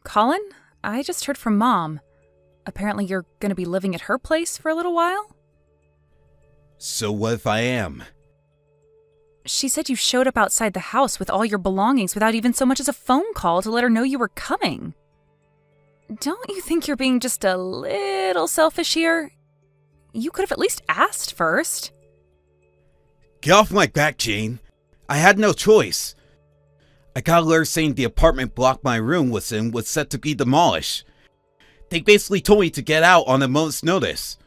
Colin? I just heard from Mom. Apparently you're gonna be living at her place for a little while? So what if I am? She said you showed up outside the house with all your belongings without even so much as a phone call to let her know you were coming. Don't you think you're being just a little selfish here? You could have at least asked first. Get off my back, Jane. I had no choice. I got a letter saying the apartment block my room was in was set to be demolished. They basically told me to get out on a moment's notice.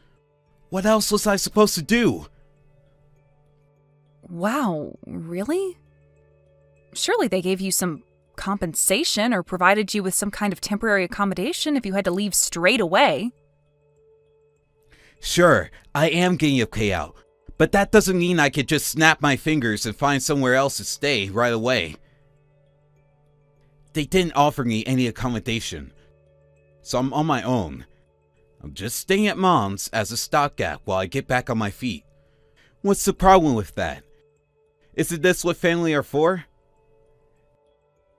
What else was I supposed to do? Wow, really? Surely they gave you some compensation or provided you with some kind of temporary accommodation if you had to leave straight away. Sure, I am getting a payout, but that doesn't mean I could just snap my fingers and find somewhere else to stay right away. They didn't offer me any accommodation, so I'm on my own. I'm just staying at Mom's as a stopgap while I get back on my feet. What's the problem with that? Isn't this what family are for?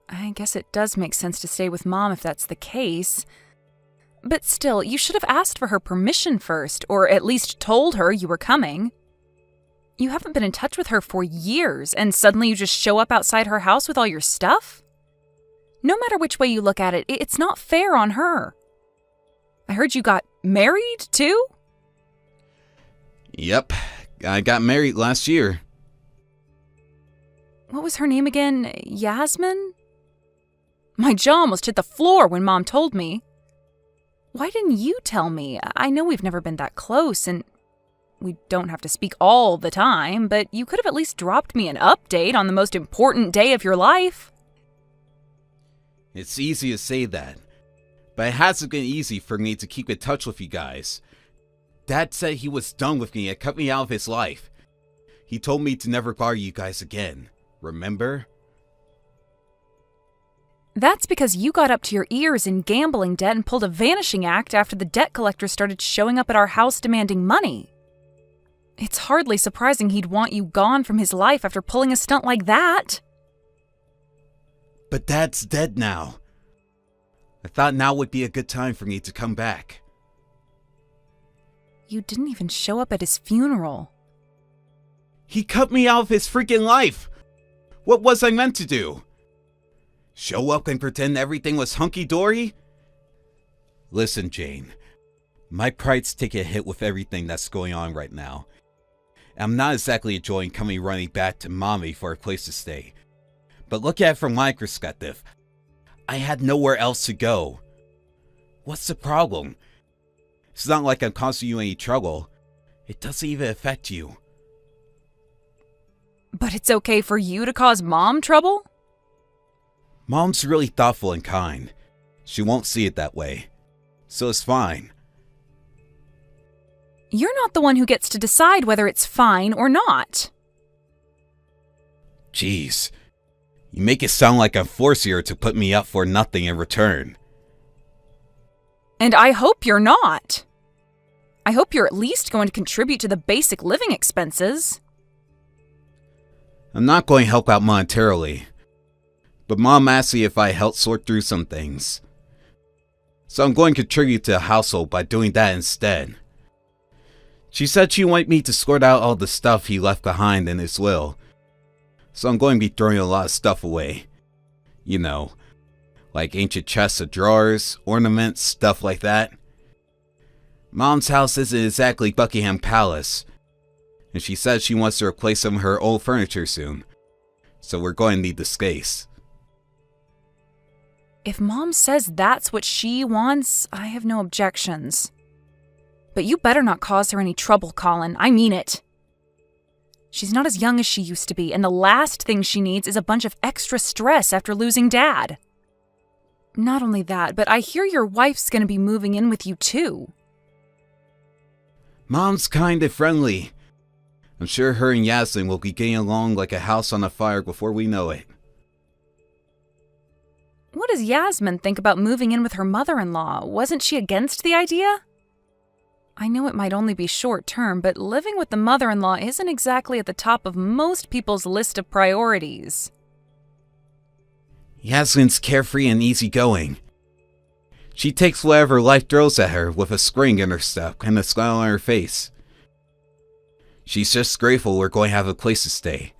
I guess it does make sense to stay with Mom if that's the case. But still, you should have asked for her permission first, or at least told her you were coming. You haven't been in touch with her for years, and suddenly you just show up outside her house with all your stuff? No matter which way you look at it, it's not fair on her. I heard you got married, too? Yep, I got married last year. What was her name again? Yasmin? My jaw almost hit the floor when Mom told me. Why didn't you tell me? I know we've never been that close, and we don't have to speak all the time, but you could have at least dropped me an update on the most important day of your life. It's easy to say that, but it hasn't been easy for me to keep in touch with you guys. Dad said he was done with me and cut me out of his life. He told me to never bother you guys again, remember? That's because you got up to your ears in gambling debt and pulled a vanishing act after the debt collector started showing up at our house demanding money. It's hardly surprising he'd want you gone from his life after pulling a stunt like that. But Dad's dead now. I thought now would be a good time for me to come back. You didn't even show up at his funeral. He cut me out of his freaking life! What was I meant to do? Show up and pretend everything was hunky-dory? Listen, Jane. My pride's taking a hit with everything that's going on right now. I'm not exactly enjoying coming running back to Mommy for a place to stay. But look at it from my perspective. I had nowhere else to go. What's the problem? It's not like I'm causing you any trouble. It doesn't even affect you. But it's okay for you to cause Mom trouble? Mom's really thoughtful and kind. She won't see it that way. So it's fine. You're not the one who gets to decide whether it's fine or not. Jeez. You make it sound like I'm forcing her to put me up for nothing in return. And I hope you're not. I hope you're at least going to contribute to the basic living expenses. I'm not going to help out monetarily. But Mom asked me if I helped sort through some things. So I'm going to contribute to the household by doing that instead. She said she wanted me to sort out all the stuff he left behind in his will. So I'm going to be throwing a lot of stuff away. You know, like ancient chests of drawers, ornaments, stuff like that. Mom's house isn't exactly Buckingham Palace, and she said she wants to replace some of her old furniture soon. So we're going to need the space. If Mom says that's what she wants, I have no objections. But you better not cause her any trouble, Colin. I mean it. She's not as young as she used to be, and the last thing she needs is a bunch of extra stress after losing Dad. Not only that, but I hear your wife's gonna be moving in with you too. Mom's kind and friendly. I'm sure her and Yasmin will be getting along like a house on a fire before we know it. What does Yasmin think about moving in with her mother-in-law? Wasn't she against the idea? I know it might only be short-term, but living with the mother-in-law isn't exactly at the top of most people's list of priorities. Yasmin's carefree and easygoing. She takes whatever life throws at her with a spring in her step and a smile on her face. She's just grateful we're going to have a place to stay.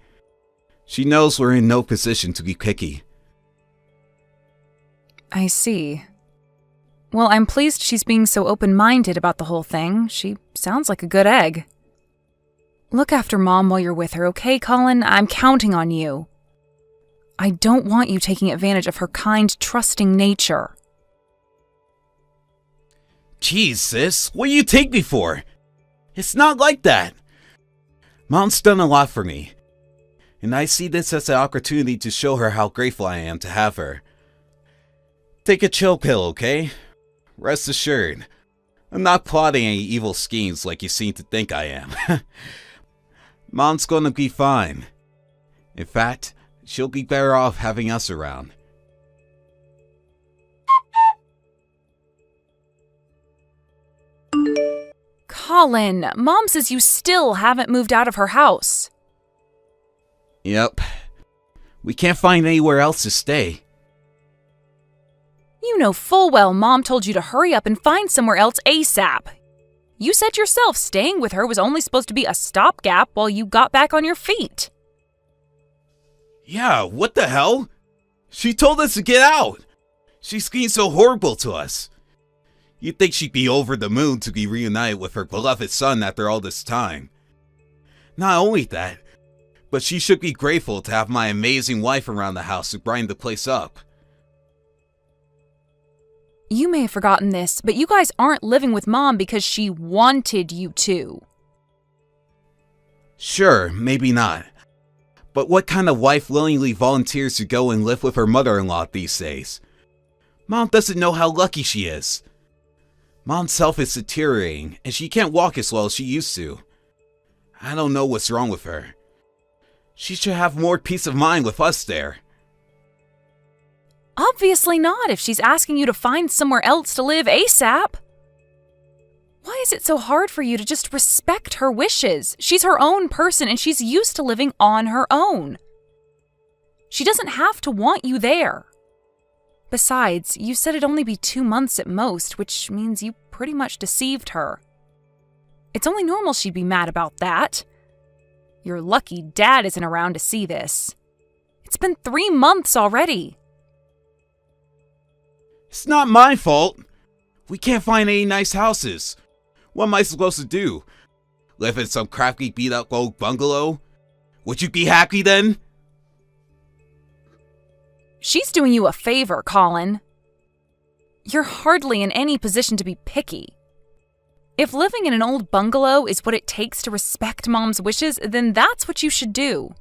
She knows we're in no position to be picky. I see. Well, I'm pleased she's being so open-minded about the whole thing. She sounds like a good egg. Look after Mom while you're with her, okay, Colin? I'm counting on you. I don't want you taking advantage of her kind, trusting nature. Jeez, sis, what do you take me for? It's not like that. Mom's done a lot for me, and I see this as an opportunity to show her how grateful I am to have her. Take a chill pill, okay? Rest assured, I'm not plotting any evil schemes like you seem to think I am. Mom's gonna be fine. In fact, she'll be better off having us around. Colin, Mom says you still haven't moved out of her house. Yep. We can't find anywhere else to stay. You know full well Mom told you to hurry up and find somewhere else ASAP. You said yourself staying with her was only supposed to be a stopgap while you got back on your feet. Yeah, what the hell? She told us to get out. She's being so horrible to us. You'd think she'd be over the moon to be reunited with her beloved son after all this time. Not only that, but she should be grateful to have my amazing wife around the house to brighten the place up. You may have forgotten this, but you guys aren't living with Mom because she wanted you to. Sure, maybe not. But what kind of wife willingly volunteers to go and live with her mother-in-law these days? Mom doesn't know how lucky she is. Mom's health is deteriorating, and she can't walk as well as she used to. I don't know what's wrong with her. She should have more peace of mind with us there. Obviously not if she's asking you to find somewhere else to live ASAP. Why is it so hard for you to just respect her wishes? She's her own person and she's used to living on her own. She doesn't have to want you there. Besides, you said it'd only be 2 months at most, which means you pretty much deceived her. It's only normal she'd be mad about that. You're lucky Dad isn't around to see this. It's been 3 months already. It's not my fault. We can't find any nice houses. What am I supposed to do? Live in some crappy beat-up old bungalow? Would you be happy then? She's doing you a favor, Colin. You're hardly in any position to be picky. If living in an old bungalow is what it takes to respect Mom's wishes, then that's what you should do.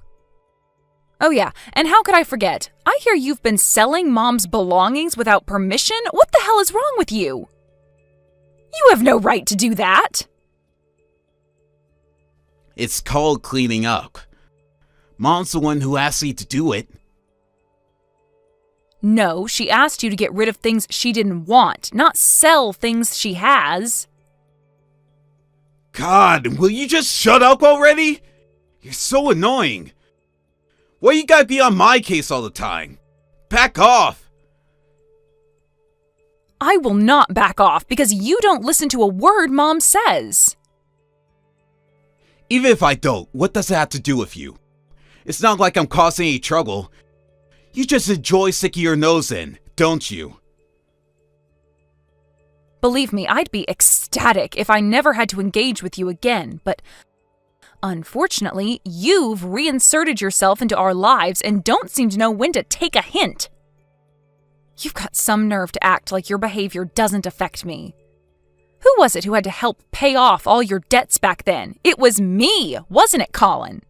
Oh yeah, and how could I forget? I hear you've been selling Mom's belongings without permission? What the hell is wrong with you? You have no right to do that. It's called cleaning up. Mom's the one who asked me to do it. No, she asked you to get rid of things she didn't want, not sell things she has. God, will you just shut up already? You're so annoying. Why you gotta be on my case all the time? Back off! I will not back off because you don't listen to a word Mom says. Even if I don't, what does it have to do with you? It's not like I'm causing any trouble. You just enjoy sticking your nose in, don't you? Believe me, I'd be ecstatic if I never had to engage with you again, but unfortunately, you've reinserted yourself into our lives and don't seem to know when to take a hint. You've got some nerve to act like your behavior doesn't affect me. Who was it who had to help pay off all your debts back then? It was me, wasn't it, Colin?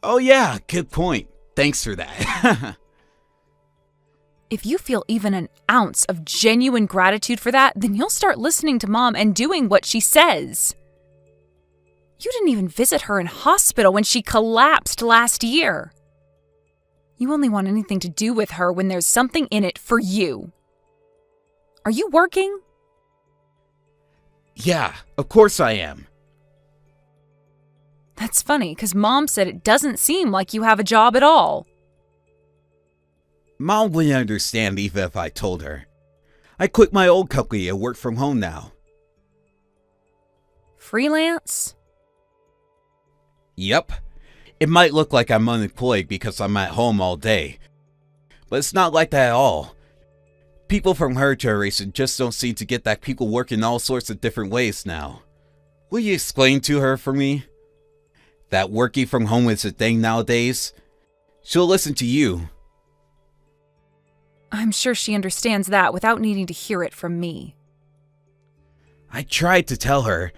Oh yeah, good point. Thanks for that. If you feel even an ounce of genuine gratitude for that, then you'll start listening to Mom and doing what she says. You didn't even visit her in hospital when she collapsed last year. You only want anything to do with her when there's something in it for you. Are you working? Yeah, of course I am. That's funny, because Mom said it doesn't seem like you have a job at all. Mom wouldn't understand even if I told her. I quit my old company and work from home now. Freelance? Yep. It might look like I'm unemployed because I'm at home all day, but it's not like that at all. People from her generation just don't seem to get that people work in all sorts of different ways now. Will you explain to her for me? That working from home is a thing nowadays? She'll listen to you. I'm sure she understands that without needing to hear it from me. I tried to tell her.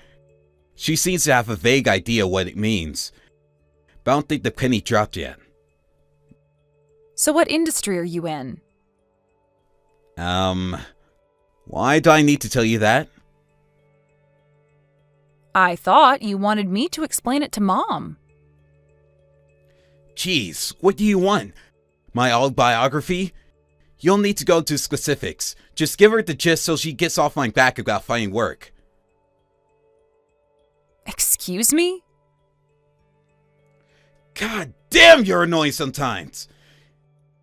She seems to have a vague idea what it means, but I don't think the penny dropped yet. So what industry are you in? Why do I need to tell you that? I thought you wanted me to explain it to Mom. Jeez, what do you want? My autobiography? You'll need to go into specifics. Just give her the gist so she gets off my back about finding work. Excuse me? God damn, you're annoying sometimes.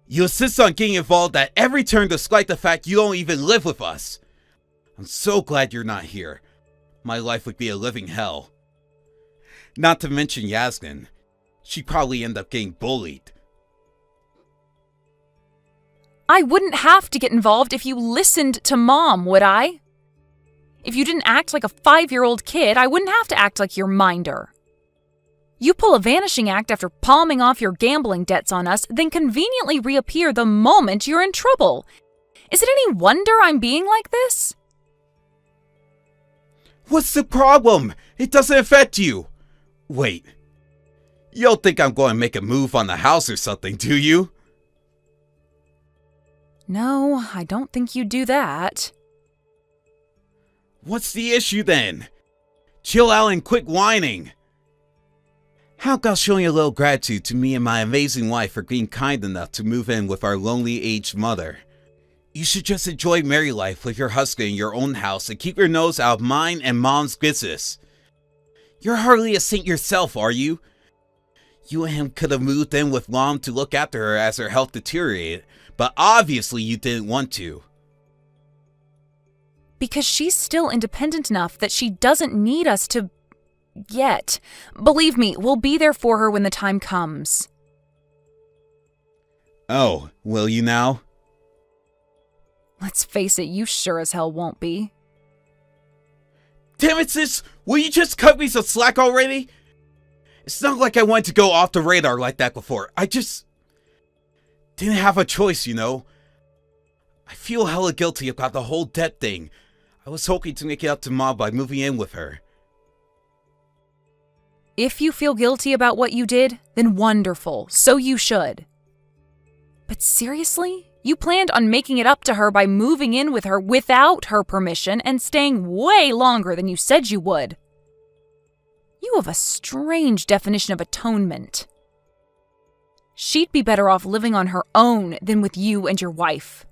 You insist on getting involved at every turn despite the fact you don't even live with us. I'm so glad you're not here. My life would be a living hell. Not to mention Yasmin. She'd probably end up getting bullied. I wouldn't have to get involved if you listened to Mom, would I? If you didn't act like a 5-year-old kid, I wouldn't have to act like your minder. You pull a vanishing act after palming off your gambling debts on us, then conveniently reappear the moment you're in trouble. Is it any wonder I'm being like this? What's the problem? It doesn't affect you. Wait. You don't think I'm going to make a move on the house or something, do you? No, I don't think you'd do that. What's the issue then? Chill out and quit whining. How about showing a little gratitude to me and my amazing wife for being kind enough to move in with our lonely aged mother? You should just enjoy married life with your husband in your own house and keep your nose out of mine and Mom's business. You're hardly a saint yourself, are you? You and him could have moved in with Mom to look after her as her health deteriorated, but obviously you didn't want to. Because she's still independent enough that she doesn't need us to... yet. Believe me, we'll be there for her when the time comes. Oh, will you now? Let's face it, you sure as hell won't be. Damn it, sis! Will you just cut me some slack already? It's not like I wanted to go off the radar like that before. I just... didn't have a choice, you know? I feel hella guilty about the whole debt thing. I was hoping to make it up to Mom by moving in with her. If you feel guilty about what you did, then wonderful. So you should. But seriously? You planned on making it up to her by moving in with her without her permission and staying way longer than you said you would. You have a strange definition of atonement. She'd be better off living on her own than with you and your wife.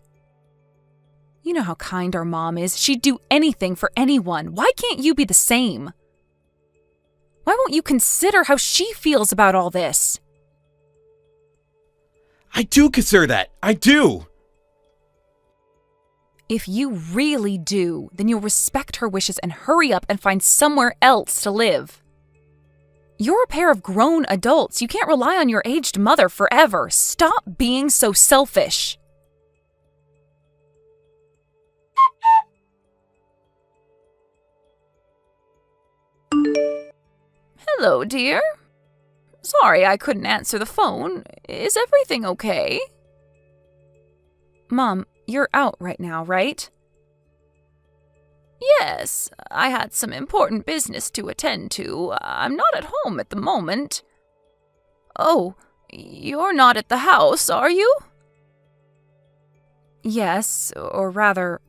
You know how kind our mom is. She'd do anything for anyone. Why can't you be the same? Why won't you consider how she feels about all this? I do consider that. I do. If you really do, then you'll respect her wishes and hurry up and find somewhere else to live. You're a pair of grown adults. You can't rely on your aged mother forever. Stop being so selfish. Hello, dear. Sorry I couldn't answer the phone. Is everything okay? Mom, you're out right now, right? Yes, I had some important business to attend to. I'm not at home at the moment. Oh, you're not at the house, are you? Yes, or rather,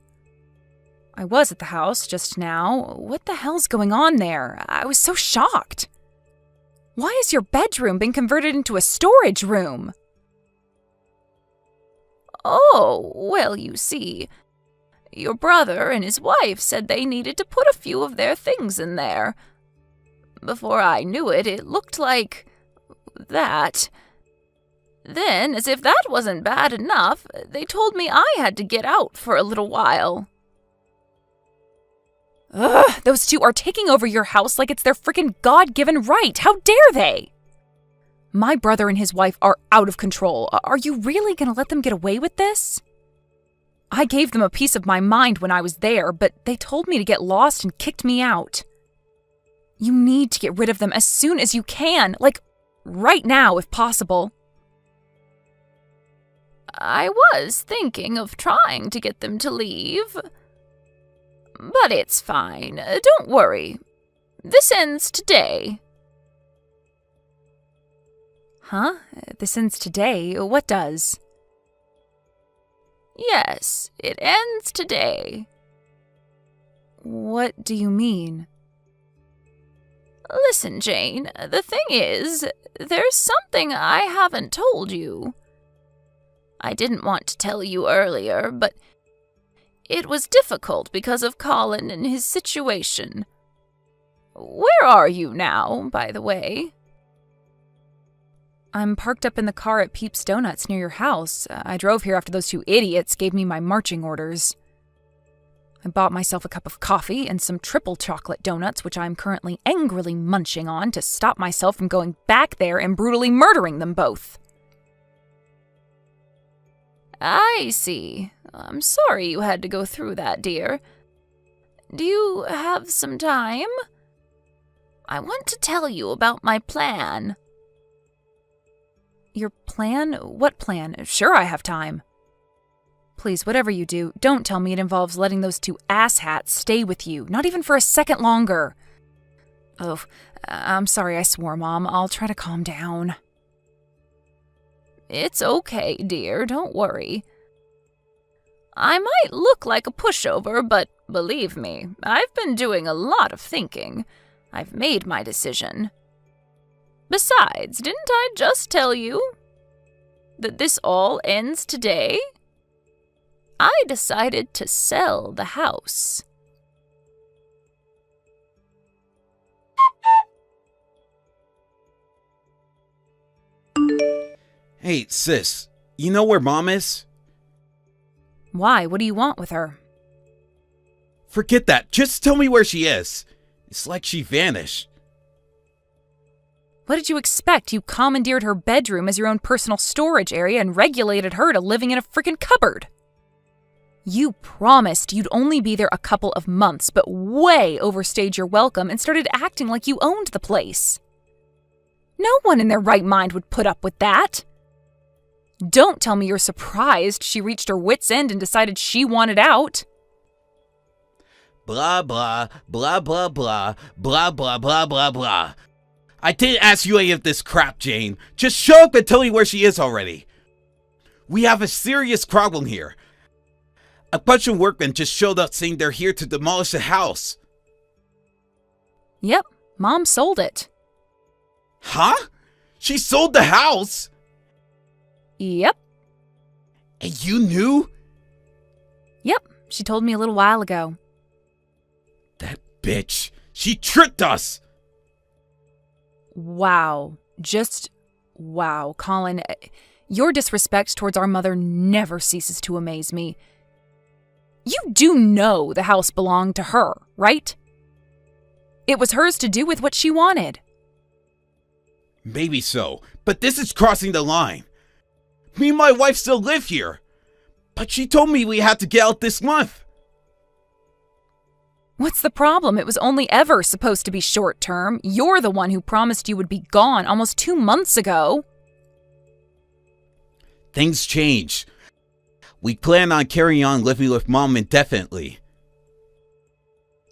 I was at the house just now. What the hell's going on there? I was so shocked. Why has your bedroom been converted into a storage room? Oh, well, you see, your brother and his wife said they needed to put a few of their things in there. Before I knew it, it looked like that. Then, as if that wasn't bad enough, they told me I had to get out for a little while. Ugh, those two are taking over your house like it's their frickin' God-given right. How dare they? My brother and his wife are out of control. Are you really gonna let them get away with this? I gave them a piece of my mind when I was there, but they told me to get lost and kicked me out. You need to get rid of them as soon as you can, like right now if possible. I was thinking of trying to get them to leave. But it's fine. Don't worry. This ends today. Huh? This ends today? What does? Yes, it ends today. What do you mean? Listen, Jane, the thing is, there's something I haven't told you. I didn't want to tell you earlier, but it was difficult because of Colin and his situation. Where are you now, by the way? I'm parked up in the car at Peeps Donuts near your house. I drove here after those two idiots gave me my marching orders. I bought myself a cup of coffee and some triple chocolate donuts, which I'm currently angrily munching on to stop myself from going back there and brutally murdering them both. I see. I'm sorry you had to go through that, dear. Do you have some time? I want to tell you about my plan. Your plan? What plan? Sure, I have time. Please, whatever you do, don't tell me it involves letting those two asshats stay with you, not even for a second longer. Oh, I'm sorry I swore, Mom. I'll try to calm down. It's okay, dear. Don't worry. I might look like a pushover, but believe me, I've been doing a lot of thinking. I've made my decision. Besides, didn't I just tell you that this all ends today? I decided to sell the house. Hey, sis, you know where Mom is? Why? What do you want with her? Forget that. Just tell me where she is. It's like she vanished. What did you expect? You commandeered her bedroom as your own personal storage area and regulated her to living in a freaking cupboard. You promised you'd only be there a couple of months, but way overstayed your welcome and started acting like you owned the place. No one in their right mind would put up with that. Don't tell me you're surprised she reached her wit's end and decided she wanted out. Blah, blah, blah, blah, blah, blah, blah, blah, blah, blah. I didn't ask you any of this crap, Jane. Just show up and tell me where she is already. We have a serious problem here. A bunch of workmen just showed up saying they're here to demolish the house. Yep, Mom sold it. Huh? She sold the house? Yep. And you knew? Yep, she told me a little while ago. That bitch. She tricked us. Wow. Just wow, Colin. Your disrespect towards our mother never ceases to amaze me. You do know the house belonged to her, right? It was hers to do with what she wanted. Maybe so, but this is crossing the line. Me and my wife still live here. But she told me we had to get out this month. What's the problem? It was only ever supposed to be short term. You're the one who promised you would be gone almost 2 months ago. Things change. We plan on carrying on living with Mom indefinitely.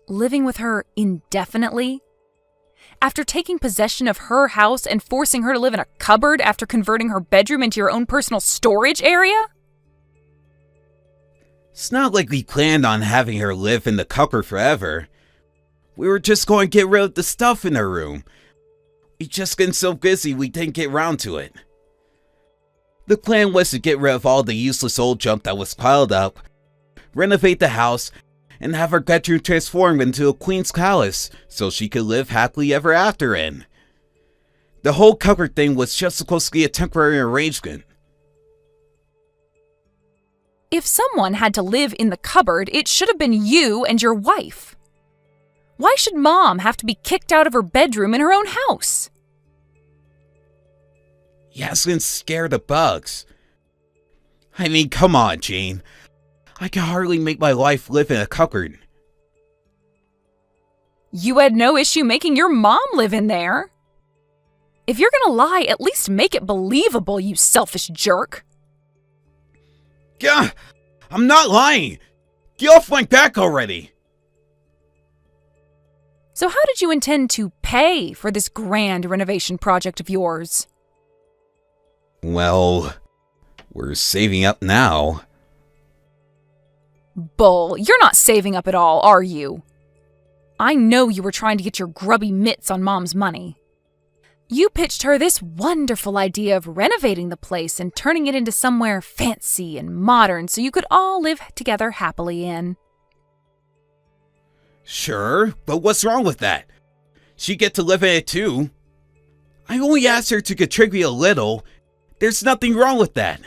Living with her indefinitely? After taking possession of her house and forcing her to live in a cupboard after converting her bedroom into your own personal storage area? It's not like we planned on having her live in the cupboard forever. We were just going to get rid of the stuff in her room. We just been so busy we didn't get around to it. The plan was to get rid of all the useless old junk that was piled up, renovate the house, and have her bedroom transformed into a queen's palace so she could live happily ever after in. The whole cupboard thing was just supposed to be a temporary arrangement. If someone had to live in the cupboard, it should have been you and your wife. Why should Mom have to be kicked out of her bedroom in her own house? Yaslyn's scared of bugs. I mean, come on, Jane. I can hardly make my wife live in a cupboard. You had no issue making your mom live in there. If you're gonna lie, at least make it believable, you selfish jerk. Gah! I'm not lying! Get off my back already! So how did you intend to pay for this grand renovation project of yours? Well, we're saving up now. Bull, you're not saving up at all, are you? I know you were trying to get your grubby mitts on Mom's money. You pitched her this wonderful idea of renovating the place and turning it into somewhere fancy and modern so you could all live together happily in. Sure, but what's wrong with that? She get to live in it too. I only asked her to contribute a little. There's nothing wrong with that.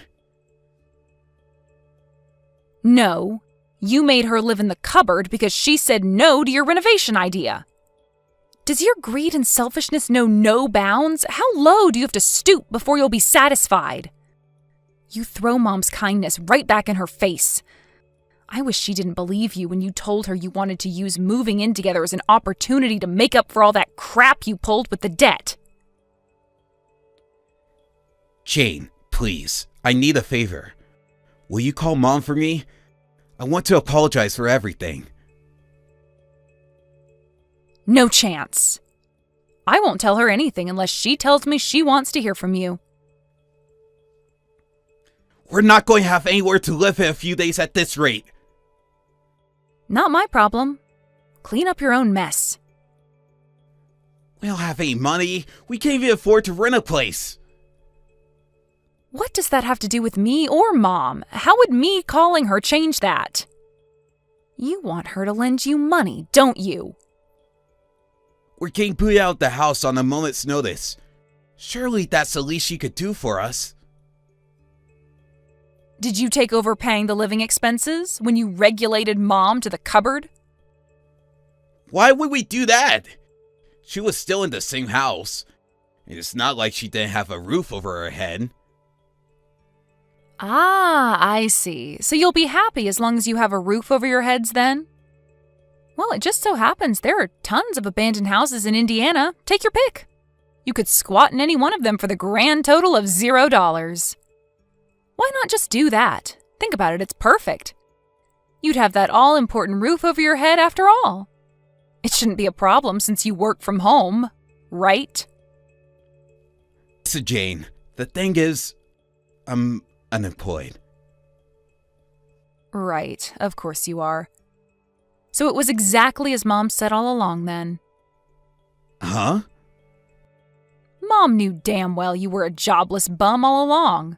No, you made her live in the cupboard because she said no to your renovation idea. Does your greed and selfishness know no bounds? How low do you have to stoop before you'll be satisfied? You throw Mom's kindness right back in her face. I wish she didn't believe you when you told her you wanted to use moving in together as an opportunity to make up for all that crap you pulled with the debt. Jane, please, I need a favor. Will you call Mom for me? I want to apologize for everything. No chance. I won't tell her anything unless she tells me she wants to hear from you. We're not going to have anywhere to live in a few days at this rate. Not my problem. Clean up your own mess. We don't have any money. We can't even afford to rent a place. What does that have to do with me or Mom? How would me calling her change that? You want her to lend you money, don't you? We're getting booted out of the house on a moment's notice. Surely that's the least she could do for us. Did you take over paying the living expenses when you regulated Mom to the cupboard? Why would we do that? She was still in the same house. And it's not like she didn't have a roof over her head. Ah, I see. So you'll be happy as long as you have a roof over your heads then? Well, it just so happens there are tons of abandoned houses in Indiana. Take your pick. You could squat in any one of them for the grand total of $0. Why not just do that? Think about it, it's perfect. You'd have that all-important roof over your head after all. It shouldn't be a problem since you work from home, right? So Jane, the thing is, I'm unemployed. Right, of course you are. So it was exactly as Mom said all along then. Huh? Mom knew damn well you were a jobless bum all along.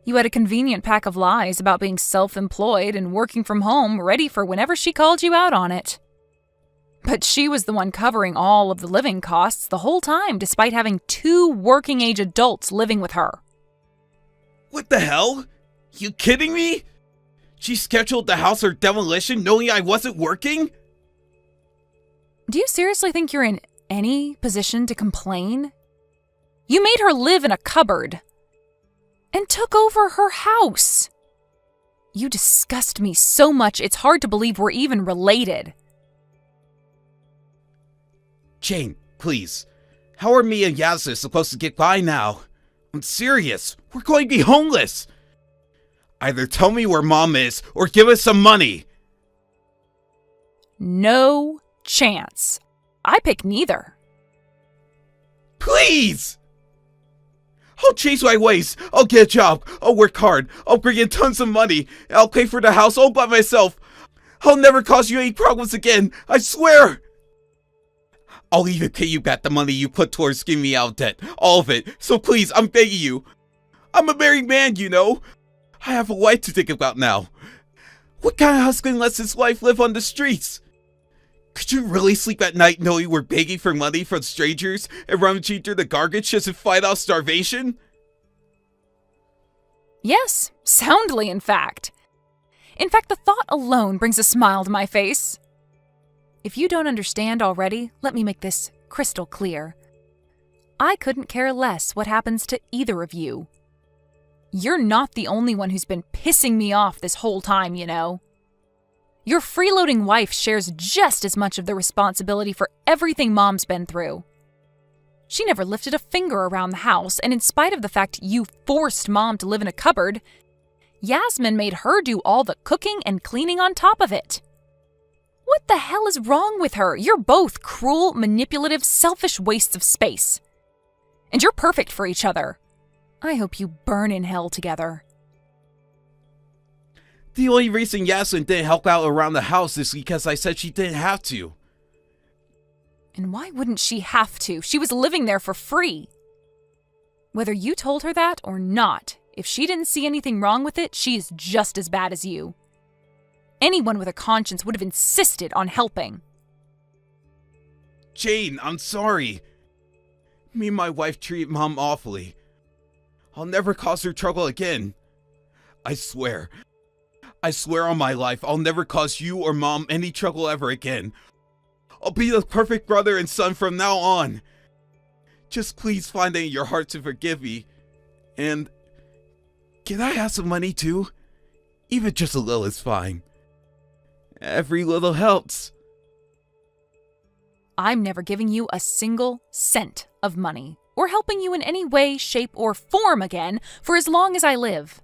You had a convenient pack of lies about being self-employed and working from home ready for whenever she called you out on it. But she was the one covering all of the living costs the whole time despite having 2 working-age adults living with her. What the hell? You kidding me? She scheduled the house for demolition knowing I wasn't working? Do you seriously think you're in any position to complain? You made her live in a cupboard and took over her house. You disgust me so much it's hard to believe we're even related. Jane, please. How are me and Yasser supposed to get by now? I'm serious. We're going to be homeless. Either tell me where Mom is or give us some money. No chance. I pick neither. Please! I'll change my ways. I'll get a job. I'll work hard. I'll bring in tons of money. I'll pay for the house all by myself. I'll never cause you any problems again. I swear. I'll even pay you back the money you put towards getting me out of debt. All of it. So please, I'm begging you. I'm a married man, you know. I have a wife to think about now. What kind of husband lets his wife live on the streets? Could you really sleep at night knowing we're begging for money from strangers and rummaging through the garbage just to fight off starvation? Yes, soundly in fact. In fact, the thought alone brings a smile to my face. If you don't understand already, let me make this crystal clear. I couldn't care less what happens to either of you. You're not the only one who's been pissing me off this whole time, you know. Your freeloading wife shares just as much of the responsibility for everything Mom's been through. She never lifted a finger around the house, and in spite of the fact you forced Mom to live in a cupboard, Yasmin made her do all the cooking and cleaning on top of it. What the hell is wrong with her? You're both cruel, manipulative, selfish wastes of space. And you're perfect for each other. I hope you burn in hell together. The only reason Yasmin didn't help out around the house is because I said she didn't have to. And why wouldn't she have to? She was living there for free. Whether you told her that or not, if she didn't see anything wrong with it, she is just as bad as you. Anyone with a conscience would have insisted on helping. Jane, I'm sorry. Me and my wife treat Mom awfully. I'll never cause her trouble again. I swear on my life, I'll never cause you or Mom any trouble ever again. I'll be the perfect brother and son from now on. Just please find it in your heart to forgive me. And can I have some money too? Even just a little is fine. Every little helps. I'm never giving you a single cent of money, or helping you in any way, shape, or form again for as long as I live.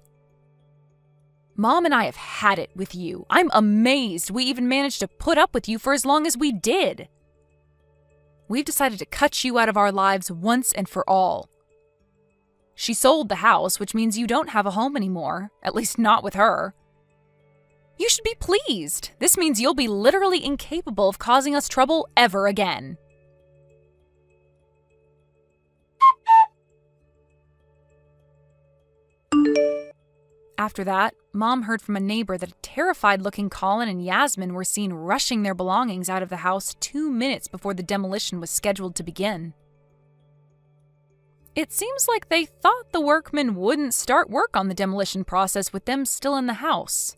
Mom and I have had it with you. I'm amazed we even managed to put up with you for as long as we did. We've decided to cut you out of our lives once and for all. She sold the house, which means you don't have a home anymore, at least not with her. You should be pleased. This means you'll be literally incapable of causing us trouble ever again. After that, Mom heard from a neighbor that a terrified-looking Colin and Yasmin were seen rushing their belongings out of the house 2 minutes before the demolition was scheduled to begin. It seems like they thought the workmen wouldn't start work on the demolition process with them still in the house.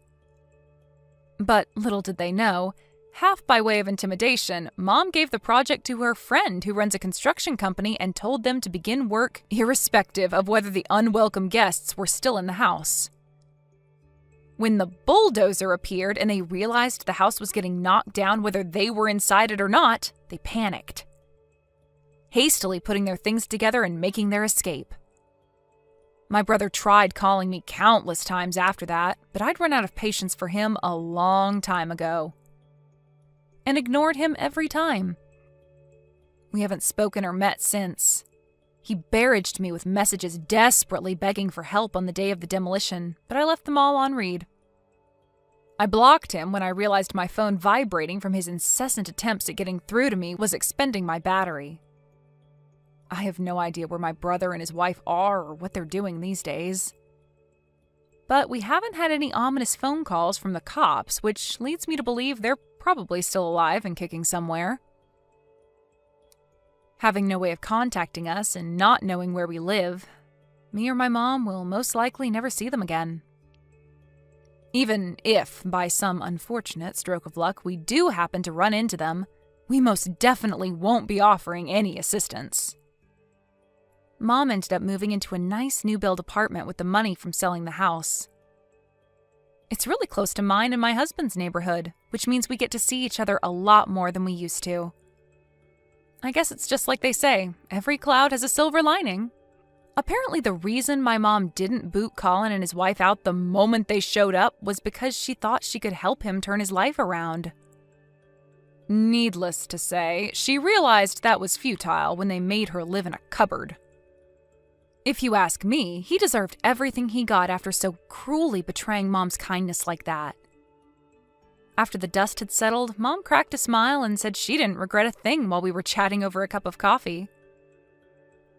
But little did they know, half by way of intimidation, Mom gave the project to her friend who runs a construction company and told them to begin work irrespective of whether the unwelcome guests were still in the house. When the bulldozer appeared and they realized the house was getting knocked down whether they were inside it or not, they panicked, hastily putting their things together and making their escape. My brother tried calling me countless times after that, but I'd run out of patience for him a long time ago, and ignored him every time. We haven't spoken or met since. He barraged me with messages desperately begging for help on the day of the demolition, but I left them all on read. I blocked him when I realized my phone vibrating from his incessant attempts at getting through to me was expending my battery. I have no idea where my brother and his wife are or what they're doing these days. But we haven't had any ominous phone calls from the cops, which leads me to believe they're probably still alive and kicking somewhere. Having no way of contacting us and not knowing where we live, me or my mom will most likely never see them again. Even if, by some unfortunate stroke of luck, we do happen to run into them, we most definitely won't be offering any assistance. Mom ended up moving into a nice new-build apartment with the money from selling the house. It's really close to mine and my husband's neighborhood, which means we get to see each other a lot more than we used to. I guess it's just like they say, every cloud has a silver lining. Apparently the reason my mom didn't boot Colin and his wife out the moment they showed up was because she thought she could help him turn his life around. Needless to say, she realized that was futile when they made her live in a cupboard. If you ask me, he deserved everything he got after so cruelly betraying Mom's kindness like that. After the dust had settled, Mom cracked a smile and said she didn't regret a thing while we were chatting over a cup of coffee.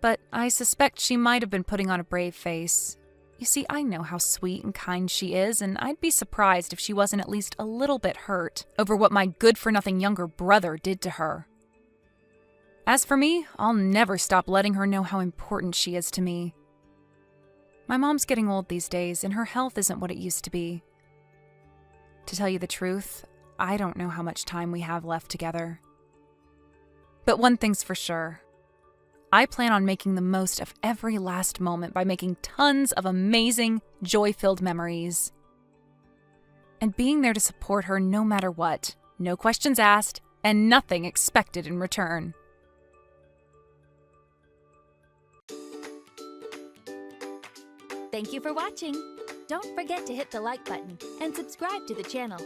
But I suspect she might have been putting on a brave face. You see, I know how sweet and kind she is, and I'd be surprised if she wasn't at least a little bit hurt over what my good-for-nothing younger brother did to her. As for me, I'll never stop letting her know how important she is to me. My mom's getting old these days, and her health isn't what it used to be. To tell you the truth, I don't know how much time we have left together. But one thing's for sure. I plan on making the most of every last moment by making tons of amazing, joy-filled memories. And being there to support her no matter what, no questions asked, and nothing expected in return. Thank you for watching. Don't forget to hit the like button and subscribe to the channel.